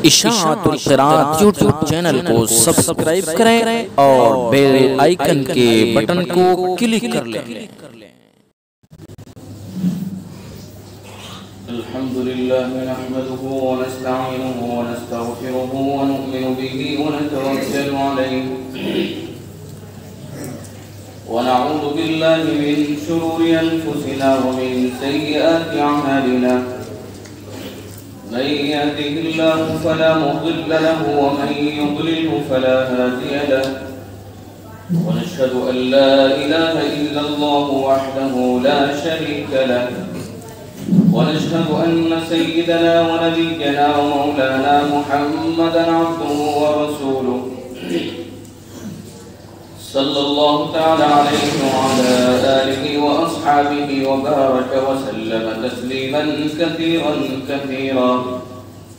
اشاعت القراءت YouTube channel کو subscribe کریں اور بیل آئیکن کے بٹن کو کلک کر لیں۔ الحمدللہ نحمده ونستعینه ونستغفره ونؤمن به ونتوکل علیہ ونعوذ باللہ من شرور انفسنا ومن سیئات اعمالنا من يهده الله فلا مضل له ومن يضلل فلا هادي له ونشهد أن لا إله إلا الله وحده لا شريك له ونشهد أن سيدنا ونبينا ومولانا محمدا عبده ورسوله صلى الله تعالى عليه وعلى آله وأصحابه وبارك وسلم تسليما كثيرا كثيرا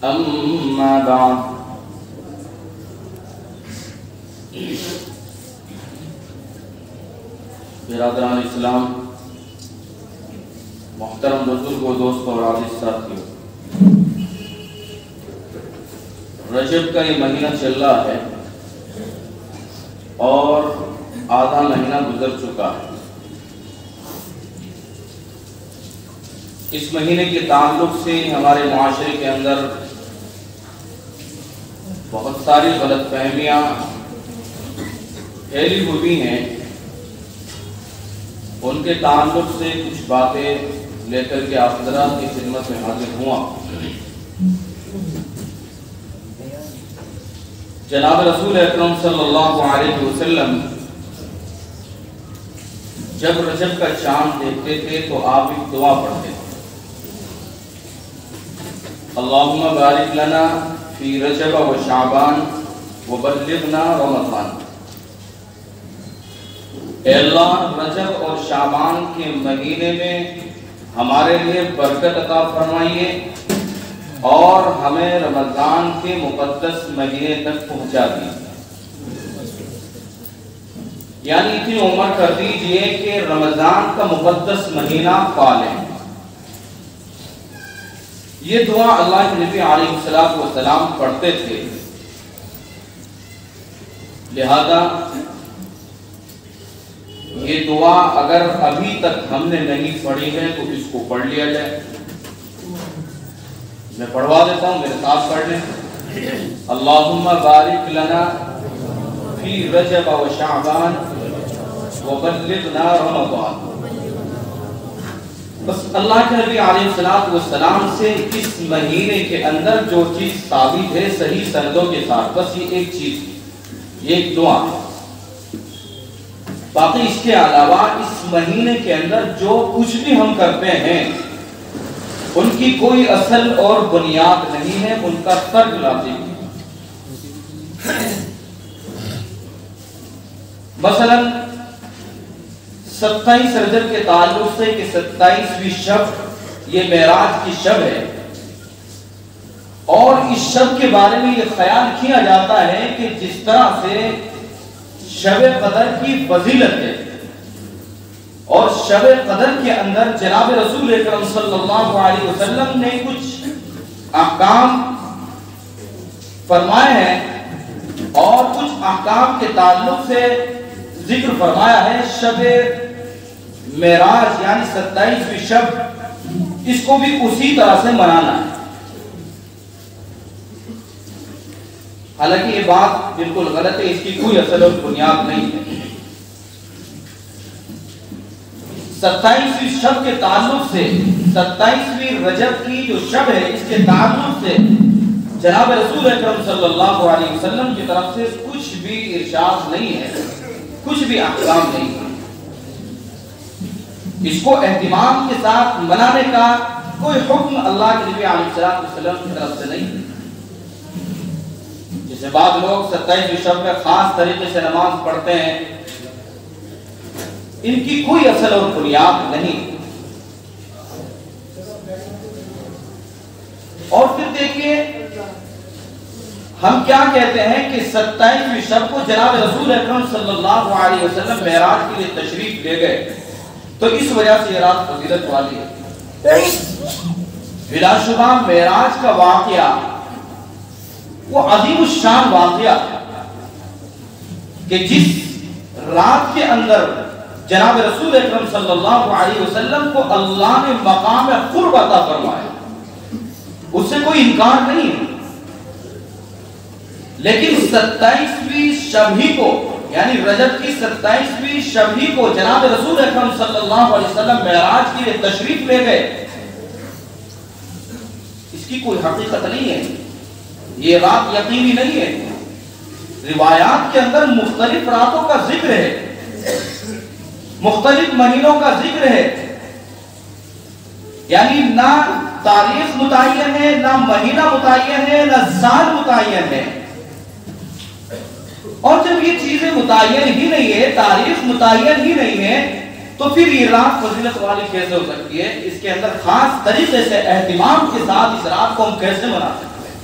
أما بعد برادران اسلام، محترم بزرگ و دوست اور عزیز ساتھیوں، رجب کا یہ مہینہ چل رہا ہے اور آدھا مہینہ گزر چکا ہے۔ اس مہینے کے تعلق سے ہمارے معاشرے کے اندر بہت ساری غلط فہمیاں پھیلی ہوئی ہیں۔ ان کے تعلق سے کچھ باتیں لے کر کے آپ حضرات کی خدمت میں حاضر ہوا۔ جناب رسول اکرم صلی اللہ علیہ وسلم جب رجب کا چاند دیکھتے تھے تو آپ ایک دعا پڑھتے تھے، اللہم بارک لنا فی رجب و شعبان وبلغنا رمضان۔ اے اللہ، رجب اور شعبان کے مہینے میں ہمارے لیے برکت عطا فرمائیے اور ہمیں رمضان کے مقدس مہینے تک پہنچا دیجیے، یعنی اتنی عمر کر دیجئے کہ رمضان کا مقدس مہینہ پا لیں۔ یہ دعا اللہ کے نبی علیہ السلام پڑھتے تھے، لہذا یہ دعا اگر ابھی تک ہم نے نہیں پڑھی ہے تو اس کو پڑھ لیا جائے۔ میں پڑھوا دیتا ہوں، میرے ساتھ پڑھ لیں۔ اللہم بارک لنا فی رجب و شعبان وبلغنا رمضان۔ بس اللہ کے نبی علیہ السلام سے اس مہینے کے اندر جو چیز ثابت ہے صحیح سندوں کے ساتھ، بس یہ ایک چیز، یہ ایک دعا ہے۔ باقی اس کے علاوہ اس مہینے کے اندر جو کچھ بھی ہم کرتے ہیں ان کی کوئی اصل اور بنیاد نہیں ہے، ان کا ترک لازم ہے۔ مثلا 27 رجب کے تعلق سے کہ 27ویں شب یہ معراج کی شب ہے، اور اس شب کے بارے میں یہ خیال کیا جاتا ہے کہ جس طرح سے شب قدر کی فضیلت ہے اور شب قدر کے اندر جناب رسول اکرم صلی اللہ علیہ وسلم نے کچھ احکام فرمائے ہیں اور کچھ احکام کے تعلق سے ذکر فرمایا ہے، شب معراج یعنی 27ویں شب، اس کو بھی اسی طرح سے منانا ہے۔ حالانکہ یہ بات بالکل غلط ہے، اس کی کوئی اصل اور بنیاد نہیں ہے۔ 27ویں شب کے تعلق سے، 27ویں رجب کی جو شب ہے اس کے تعلق سے جناب رسول اکرم صلی اللہ علیہ وسلم کی طرف سے کچھ بھی ارشاد نہیں ہے، کچھ بھی احکام نہیں ہے۔ اس کو اہتمام کے ساتھ منانے کا کوئی حکم اللہ کے نبی علیہ السلام کی طرف سے نہیں ہے۔ جسے بعض لوگ 27ویں شب میں خاص طریقے سے نماز پڑھتے ہیں، ان کی کوئی اصل اور بنیاد نہیں۔ اور پھر دیکھیے ہم کیا کہتے ہیں کہ 27ویں شب کو جناب رسول اکرم صلی اللہ علیہ وسلم معراج کے لیے تشریف لے گئے، تو اس وجہ سے یہ رات فضیلت والی ہے۔ بلا شبہ معراج کا واقعہ وہ عظیم الشان واقعہ کہ جس رات کے اندر جناب رسول اکرم صلی اللہ علیہ وسلم کو اللہ نے مقام قرب عطا فرمایا، اس سے کوئی انکار نہیں ہے، لیکن 27ویں شب ہی کو یعنی رجب کی 27ویں شب ہی کو جناب رسول اکرم صلی اللہ علیہ وسلم معراج کے لیے تشریف لے گئے، اس کی کوئی حقیقت نہیں ہے، یہ رات یقینی نہیں ہے۔ روایات کے اندر مختلف راتوں کا ذکر ہے، مختلف مہینوں کا ذکر ہے، یعنی نہ تاریخ متعین ہے، نہ مہینہ متعین ہے، نہ سال متعین ہے۔ اور جب یہ چیزیں متعین ہی نہیں ہے، تاریخ متعین ہی نہیں ہے، تو پھر یہ رات فضیلت والی کیسے ہو سکتی ہے؟ اس کے اندر خاص طریقے سے اہتمام کے ساتھ اس رات کو ہم کیسے منا سکتے ہیں؟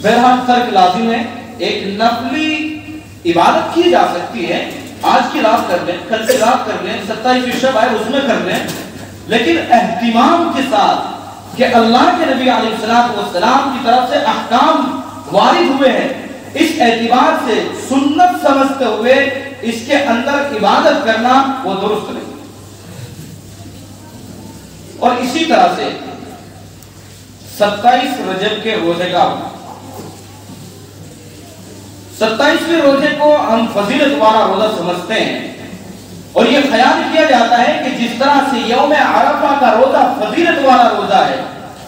بہرحال ترک لازم ہے، ایک نفلی عبادت کی جا سکتی ہے، آج کی رات کر لیں، کل کی رات کر لیں، 27ویں شب ہے اس میں کر لیں، لیکن اہتمام کے ساتھ کہ اللہ کے نبی علیہ السلام کی طرف سے احکام وارد ہوئے ہیں، اس اعتبار سے سنت سمجھتے ہوئے اس کے اندر عبادت کرنا وہ درست نہیں۔ اور اسی طرح سے 27 رجب کے روزے کا 27ویں روزے کو ہم فضیلت والا روزہ سمجھتے ہیں، اور یہ خیال کیا جاتا ہے کہ جس طرح سے یوم عرفہ کا روزہ فضیلت والا روزہ ہے،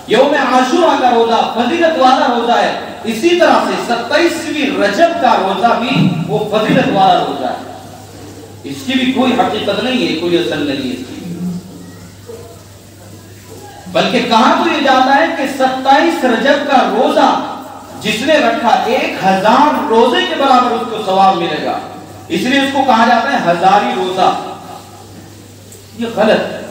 یوم عاشورہ کا روزہ فضیلت والا روزہ ہے، اسی طرح سے 27ویں رجب کا روزہ بھی وہ فضیلت والا روزہ ہے۔ اس کی بھی کوئی حقیقت نہیں ہے، کوئی اصل نہیں ہے اس کی، بلکہ کہا تو یہ جاتا ہے کہ 27 رجب کا روزہ جس نے رکھا 1000 روزے کے برابر اس کو ثواب ملے گا، اس لیے اس کو کہا جاتا ہے ہزاری روزہ۔ یہ غلط ہے،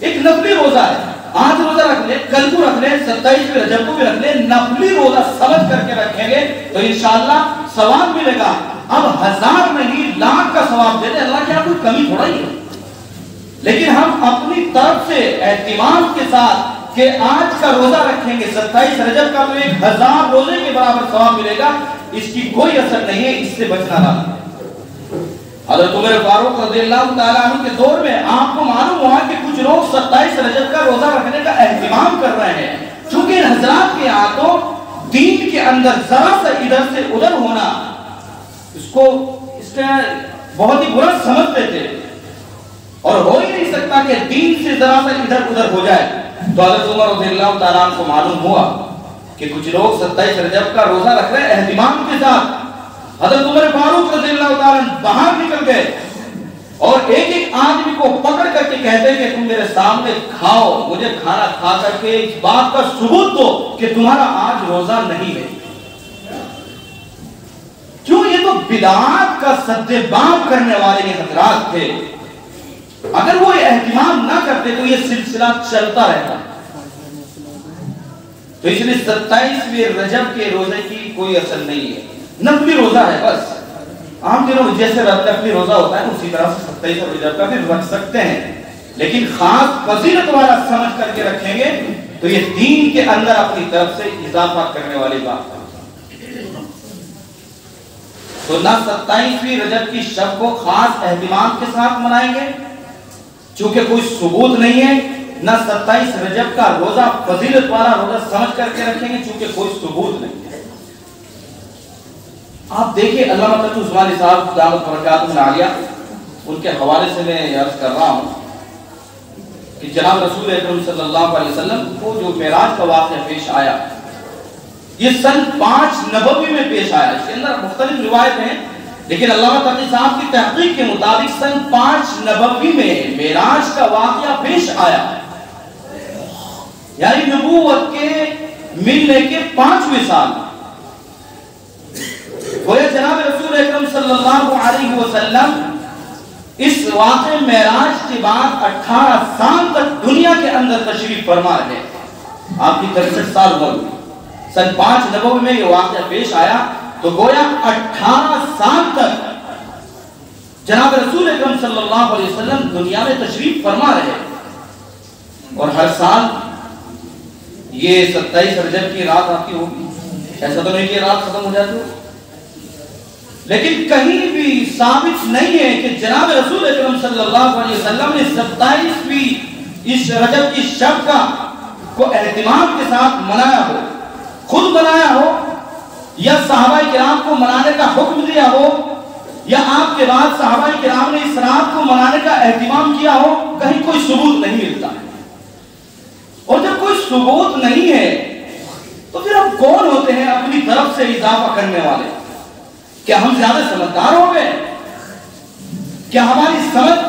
ایک نفلی روزہ ہے، آج روزہ رکھ لیں، کل کو رکھ لیں، 27ویں رجب کو بھی رکھ لیں، نفلی روزہ سمجھ کر کے رکھیں گے تو انشاءاللہ ثواب ملے گا۔ اب 1000 نہیں، لاکھ کا ثواب دے دیں، اللہ کی کوئی کمی تھوڑا ہی ہے، لیکن ہم اپنی طرف سے اہتمام کے ساتھ کہ آج کا روزہ رکھیں گے 27 رجب کا تو 1000 روزے کے برابر ثواب ملے گا، اس کی کوئی اثر نہیں ہے، اس سے بچنا رہا۔ حضرت عمر فاروق رضی اللہ تعالیٰ عنہ کے دور میں آپ کو معلوم ہوا کہ کچھ لوگ 27 رجب کا روزہ رکھنے کا اہتمام کر رہے ہیں، چونکہ ان حضرات کے ہاتھوں دین کے اندر ذرا سا ادھر سے ادھر ہونا اس کو بہت ہی برا سمجھتے تھے، اور ہو ہی نہیں سکتا کہ دین سے ذرا سا ادھر ادھر ہو جائے۔ تو حضرت عمر رضی اللہ تعالیٰ عنہ کو معلوم ہوا کہ کچھ لوگ 27 رجب کا روزہ رکھ رہے ہیں اہتمام کے ساتھ۔ حضرت عمر فاروق رضی اللہ تعالیٰ عنہ باہر نکل گئے اور ایک ایک آدمی کو پکڑ کر کے کہتے ہیں کہ تم میرے سامنے کھاؤ، مجھے کھانا کھا کر کے اس بات کا ثبوت دو کہ تمہارا آج روزہ نہیں ہے۔ کیوں؟ یہ تو بدعات کا سد باب کرنے والے یہ حضرات تھے، اگر وہ اہتمام نہ کرتے تو یہ سلسلہ چلتا رہتا۔ تو اس لیے 27ویں رجب کے روزے کی کوئی اصل نہیں ہے، نفلی روزہ ہے بس۔ عام دنوں جیسے نفلی روزہ ہوتا ہے اسی طرح سے 27 رجب کا بھی رکھ سکتے ہیں، لیکن خاص فضیلت والا سمجھ کر کے رکھیں گے تو یہ دین کے اندر اپنی طرف سے اضافہ کرنے والی بات ہے۔ تو نہ 27ویں رجب کی شب کو خاص اہتمام کے ساتھ منائیں گے چونکہ کوئی ثبوت نہیں ہے، نہ 27 رجب کا روزہ فضیلت والا روزہ سمجھ کر کے رکھیں گے چونکہ کوئی ثبوت نہیں ہے۔ آپ دیکھیں علامہ تقی عثمانی صاحب دامت برکاتہ عالیہ، ان کے حوالے سے میں عرض کر رہا ہوں کہ جناب رسول اکرم صلی اللہ علیہ وسلم کو جو معراج کا واقعہ پیش آیا یہ سن 5 نبوی میں پیش آیا، اس کے اندر مختلف روایت ہیں، لیکن علامہ تقی صاحب کی تحقیق کے مطابق سن 5 نبوی میں معراج کا واقعہ پیش آیا، یعنی نبوت کے ملنے کے 5ویں سال۔ گویا جناب رسول اکرم صلی اللہ علیہ وسلم اس واقع معراج کے بعد 18 سال تک دنیا کے اندر تشریف فرما رہے، آپ کی 63 سال عمر ہوئی، سن 5 نبوی میں یہ واقعہ پیش آیا، تو گویا 18 سال تک جناب رسول اکرم صلی اللہ علیہ وسلم دنیا میں تشریف فرما رہے، اور ہر سال یہ 27 رجب کی رات آتی ہوگی، ایسا تو نہیں کہ رات ختم ہو جاتی ہو، لیکن کہیں بھی ثابت نہیں ہے کہ جناب رسول اکرم صلی اللہ علیہ وسلم نے 27ویں اس رجب کی شب کا کو اہتمام کے ساتھ منایا ہو، خود منایا ہو، یا صحابہ کرام کو منانے کا حکم دیا ہو، یا آپ کے بعد صحابہ کرام نے اس رات کو منانے کا اہتمام کیا ہو، کہیں کوئی ثبوت نہیں ملتا ہے۔ اور جب کوئی ثبوت نہیں ہے تو پھر ہم کون ہوتے ہیں اپنی طرف سے اضافہ کرنے والے؟ کیا ہم زیادہ سمجھدار ہو گئے؟ کیا ہماری سمجھ،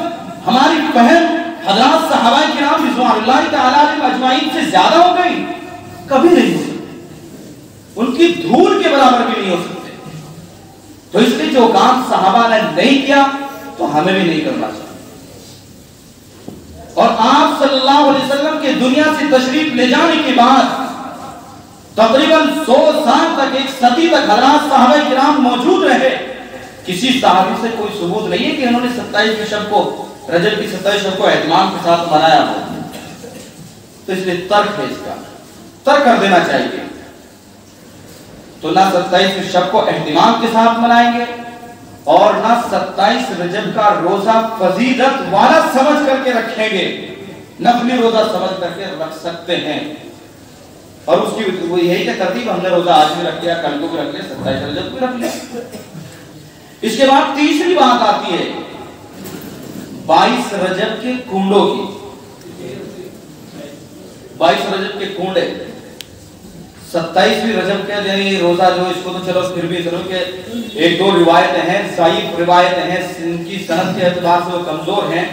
ہماری فہم حضرات صحابہ کرام رضوان اللہ تعالیٰ علیہم اجمعین سے زیادہ ہو گئی؟ کبھی نہیں ہو سکتی، ان کی دھول کے برابر بھی نہیں ہو سکتے۔ تو اس لیے جو کام صحابہ نے نہیں کیا تو ہمیں بھی نہیں کرنا چاہیے۔ اور آپ صلی اللہ علیہ وسلم کے دنیا سے تشریف لے جانے کے بعد تقریباً 100 سال تک، ایک صدی تک حضرات صحابہ کرام موجود رہے، کسی صحابی سے کوئی ثبوت نہیں ہے کہ انہوں نے 27 شب کو، رجب کی 27 شب کو اہتمام کے ساتھ منایا ہو۔ تو اس لیے ترک ہے، اس کا ترک کر دینا چاہیے۔ تو نہ 27 شب کو اہتمام کے ساتھ منائیں گے، اور نہ 27 رجب کا روزہ فضیلت والا سمجھ کر کے رکھیں گے، نفلی روزہ سمجھ کر کے رکھ سکتے ہیں۔ اور اس کی وہ یہی کہ ترتیب، ہم نے روزہ آج بھی رکھ لیا، کل کو بھی رکھ لیا، 27 رجب کو بھی رکھ لیا۔ اس کے بعد تیسری بات آتی ہے 22 رجب کے کنڈوں کی۔ 22 رجب کے کنڈے، 27ویں رجب کے یعنی روزہ جو، اس کو تو چلو پھر بھی ضرور کہ ایک دو روایتیں ہیں، ضعیف روایتیں ہیں، ان کی سند کے اعتبار سے وہ کمزور ہیں،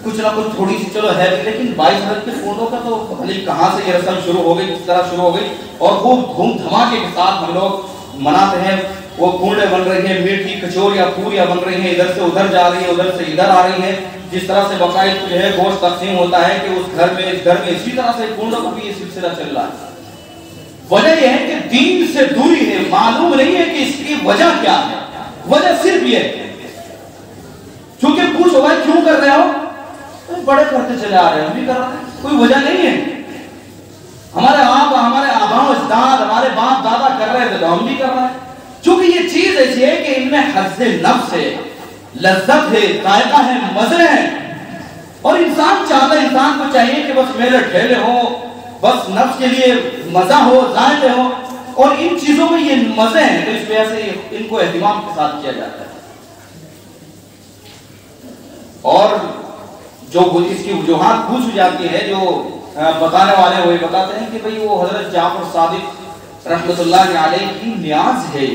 کچھ نہ کچھ تھوڑی سی چلو ہے بھی، لیکن 22 رجب کے کنڈوں کا تو پتہ نہیں کہاں سے یہ رسم شروع ہو گئی، کس طرح شروع ہو گئی، اور خوب دھوم دھماکے کے ساتھ ہم لوگ مناتے ہیں۔ وہ کنڈے بن رہی ہیں، میٹھی کچوریاں پوریاں بن رہی ہیں، ادھر سے ادھر جا رہی ہیں، ادھر سے ادھر آ رہی ہیں، جس طرح سے باقاعدہ جو ہے گوشت تقسیم ہوتا ہے کہ اس گھر میں اس گھر میں، اسی طرح سے کنڈوں کو بھی یہ سلسلہ چل رہا ہے۔ وجہ یہ ہے کہ دین سے دوری ہے، معلوم نہیں ہے کہ اس کی وجہ کیا ہے۔ وجہ صرف یہ ہے، چونکہ پوچھو بھائی کیوں کر رہے ہو، بڑے کرتے چلے آ رہے ہیں، ہم بھی کر رہے ہیں، کوئی وجہ نہیں ہے۔ ہمارے آباء و اجداد، ہمارے باپ دادا کر رہے تھے تو ہم بھی کر رہے ہیں۔ چونکہ یہ چیز ایسی ہے کہ ان میں حظ نفس ہے، لذت ہے، ذائقہ ہے، مزے ہیں، اور انسان چاہتا ہے، انسان کو چاہیے کہ بس میرے ٹھیلے ہوں، بس نفس کے لیے مزہ ہو، ذائقے ہو، اور ان چیزوں میں یہ مزے ہیں، تو اس وجہ سے ان کو اہتمام کے ساتھ کیا جاتا ہے۔ اور جو اس کی وجوہات پوچھ جاتی ہے، جو بتانے والے وہی بتاتے ہیں کہ بھئی وہ حضرت جعفر صادق رحمت اللہ علیہ کی نیاز ہے،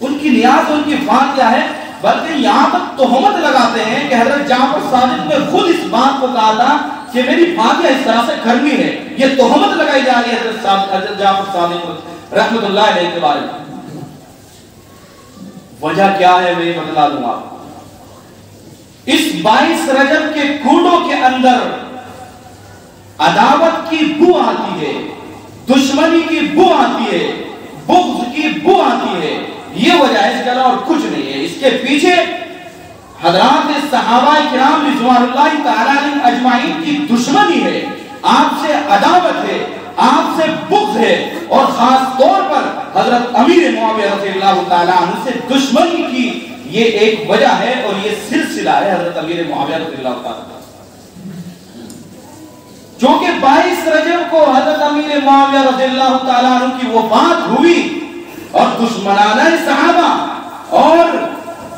ان کی نیاز، ان کی بات کیا ہے، بلکہ یہاں تک تہمت لگاتے ہیں کہ حضرت جعفر صادق نے خود اس بات کو کہا تھا کہ میری فاتحہ اس طرح سے کرنی ہے۔ یہ تہمت لگائی جا رہی ہے حضرت جعفر صادق رحمت اللہ علیہ کے بارے میں۔ وجہ کیا ہے میں یہ بتلا دوں آپ۔ اس 22 رجب کے کنڈوں کے اندر عداوت کی بو آتی ہے، دشمنی کی بو آتی ہے، بغض کی بو آتی ہے، یہ وجہ ہے، اس کے علاوہ اور کچھ نہیں ہے۔ اس کے پیچھے حضرات صحابہ کرام رضوان اللہ تعالیٰ علیہم اجمعین کی دشمنی ہے، آپ سے عداوت ہے، آپ سے بغض ہے، اور خاص طور پر حضرت امیر معاویہ رضی اللہ تعالیٰ عنہ سے دشمنی کی یہ ایک وجہ ہے، اور یہ سلسلہ ہے حضرت امیر معاویہ رضی اللہ تعالیٰ عنہ۔ چونکہ 22 رجب کو حضرت امیر معاویہ رضی اللہ تعالیٰ عنہ کی وفات ہوئی، اور دشمنانہ صحابہ اور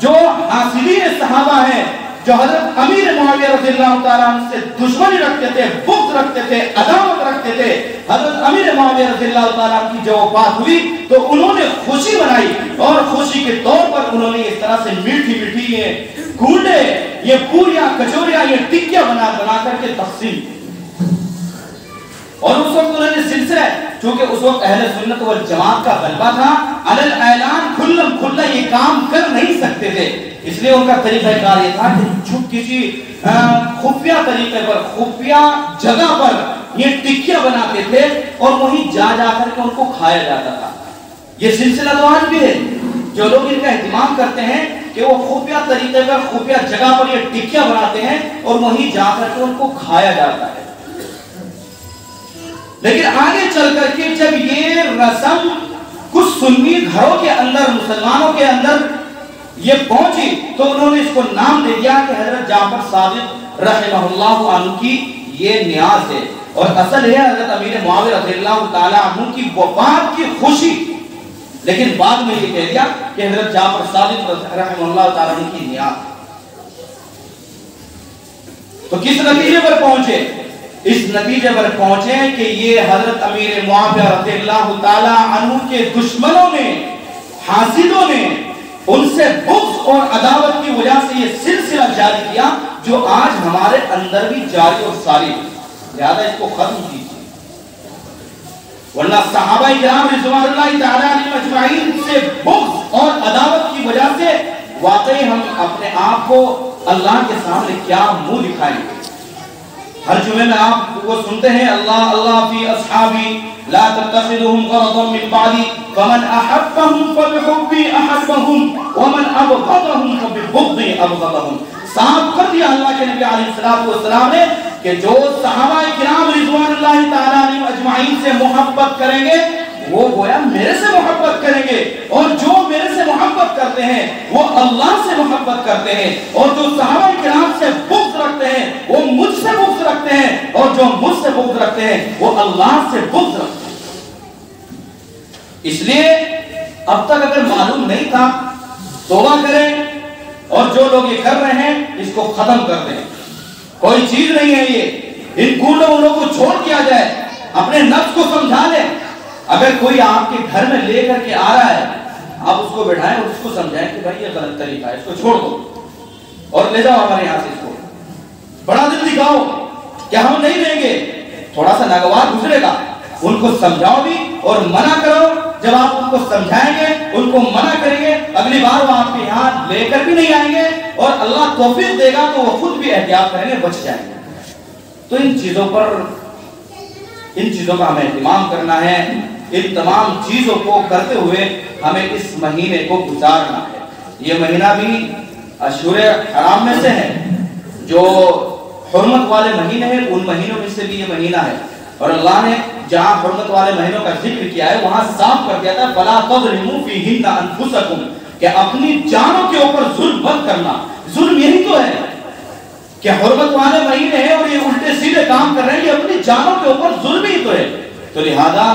جو حاصلین صحابہ ہیں، جو حضرت امیر معاویہ رضی اللہ تعالیٰ عنہ سے دشمنی رکھتے تھے، بغض رکھتے تھے، عداوت رکھتے تھے، حضرت امیر معاویہ رضی اللہ تعالیٰ عنہ کی جو وفات ہوئی تو انہوں نے خوشی منائی، اور خوشی کے طور پر انہوں نے اس طرح سے میٹھی میٹھی یہ کنڈے، یہ پوریاں، کچوریاں، یہ ٹکیاں بنا کر کے تقسیم کی۔ اور اس وقت انہوں نے سلسلہ، چونکہ اس وقت اہل سنت والجماعت کا غلبہ تھا، علل اعلان کھلم کھلا یہ کام کر نہیں سکتے تھے، اس لیے ان کا طریقہ کار یہ تھا کہ چھپ کسی خفیہ طریقے پر، خفیہ جگہ پر یہ ٹکیاں بناتے تھے، اور وہیں جا کر کے ان کو کھایا جاتا تھا۔ یہ سلسلہ تو آج بھی ہے، جو لوگ ان کا اہتمام کرتے ہیں کہ وہ خفیہ طریقے پر، خفیہ جگہ پر یہ ٹکیاں بناتے ہیں، اور وہیں جا کر کے ان کو کھایا جاتا ہے۔ لیکن آگے چل کر کے جب یہ رسم کچھ سنی گھروں کے اندر، مسلمانوں کے اندر یہ پہنچی تو انہوں نے اس کو نام دے دیا کہ حضرت جعفر صادق رحمہ اللہ عنہ کی یہ نیاز ہے، اور اصل ہے حضرت امیر معاویہ رضی اللہ تعالی عنہ کی وفات کی خوشی، لیکن بعد میں یہ کہہ دیا کہ حضرت جعفر صادق رحمہ اللہ تعالی عنہ کی نیاز۔ تو کس نتیجے پر پہنچے؟ اس نتیجے پر پہنچے کہ یہ حضرت امیر معاویہ رضی اللہ تعالی عنہ کے دشمنوں نے، حاسدوں نے ان سے بغض اور عداوت کی وجہ سے یہ سلسلہ جاری کیا جو آج ہمارے اندر بھی جاری اور ساری ہے، لہذا اس کو ختم کیجیے۔ ورنہ صحابہ کرام رضوان اللہ تعالی علیہم اجمعین سے بغض اور عداوت کی وجہ سے واقعی ہم اپنے آپ کو اللہ کے سامنے کیا منہ دکھائیں گے؟ ہر جمعے میں آپ وہ سنتے ہیں اللہ اللہ فی اصحابی لا تتخذهم غرضا من بعدی فمن احبهم فبحبی احبهم ومن ابغضهم فببغضی ابغضهم۔ صاف کر دیا اللہ کے نبی علیہ السلام نے کہ جو صحابہ کرام رضوان اللہ تعالی علیہم اجمعین سے محبت کریں گے وہ گویا میرے سے محبت کریں گے، اور جو میرے سے محبت کرتے ہیں وہ اللہ سے محبت کرتے ہیں، اور جو صحابہ کرام سے بغض رکھتے ہیں وہ مجھ سے بغض رکھتے ہیں، اور جو مجھ سے بغض رکھتے ہیں وہ اللہ سے بغض رکھتے ہیں۔ اس لیے اب تک اگر معلوم نہیں تھا توبہ کریں، اور جو لوگ یہ کر رہے ہیں اس کو ختم کر دیں۔ کوئی چیز نہیں ہے یہ، ان گناہوں کو چھوڑ دیا جائے، اپنے نفس کو سمجھا لیں۔ اگر کوئی آپ کے گھر میں لے کر کے آ رہا ہے، آپ اس کو بٹھائیں اور اس کو سمجھائیں کہ بھائی یہ غلط طریقہ ہے، اس کو چھوڑ دو اور لے جاؤ ہمارے یہاں سے، اس کو بڑا دل دکھاؤ کہ ہم نہیں لیں گے، تھوڑا سا ناگوار گزرے گا، ان کو سمجھاؤ بھی اور منع کرو۔ جب آپ ان کو سمجھائیں گے، ان کو منع کریں گے، اگلی بار وہ آپ کے یہاں لے کر بھی نہیں آئیں گے، اور اللہ توفیق دے گا تو وہ خود بھی احتیاط کریں گے، بچ جائیں گے۔ تو ان چیزوں کا ہمیں اہتمام کرنا ہے، ان تمام چیزوں کو کرتے ہوئے ہمیں اس مہینے کو گزارنا ہے۔ یہ مہینہ بھی اشہر حرام میں سے ہے، جو حرمت والے مہینے ہیں ان مہینوں میں سے بھی یہ مہینہ ہے، اور اللہ نے جہاں حرمت والے مہینوں کا ذکر کیا ہے وہاں صاف کر دیا تھا فَلَا تَظْلِمُوا فِيهِنَّ أَنفُسَكُمْ، کہ اپنی جانوں کے اوپر ظلم مت کرنا۔ ظلم یہی تو ہے کہ حرمت والے مہینے ہیں اور یہ الٹے سیدھے کام کر رہے ہیں، یہ اپنی جانوں کے اوپر ظلم ہی تو ہے۔ تو لہذا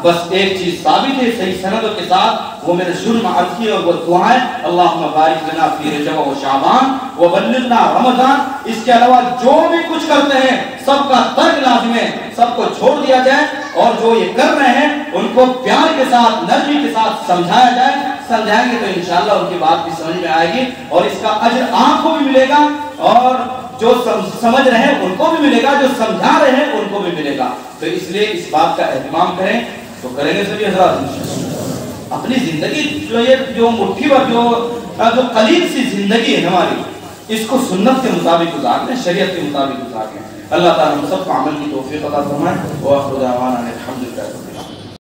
بس ایک چیز ثابت ہے صحیح سندوں کے ساتھ، وہ میں نے شروع میں عرض کی اور وہ دعا ہے اللہم بارک لنا فی رجب و شعبان وبلغنا رمضان۔ اس کے علاوہ جو بھی کچھ کرتے ہیں سب کا ترک لازم ہے، سب کو چھوڑ دیا جائے، اور جو یہ کر رہے ہیں ان کو پیار کے ساتھ نرمی کے ساتھ سمجھایا جائے۔ سمجھائیں گے تو انشاءاللہ ان کی بات بھی سمجھ میں آئے گی، اور اس کا اجر آپ کو بھی ملے گا، اور جو سمجھ رہے ہیں ان کو بھی ملے گا، جو سمجھا رہے ہیں ان کو بھی ملے گا۔ تو اس لیے اس بات کا اہتمام کریں، تو کریں گے سبھی حضرات۔ اپنی زندگی جو مٹھی پر جو قلیل سی زندگی ہے ہماری، اس کو سنت کے مطابق گزاریں، شریعت کے مطابق گزاریں۔ اللہ تعالیٰ ہم سب کو عمل کی توفیق عطا فرمائے۔ وآخر دعوانا الحمدللہ۔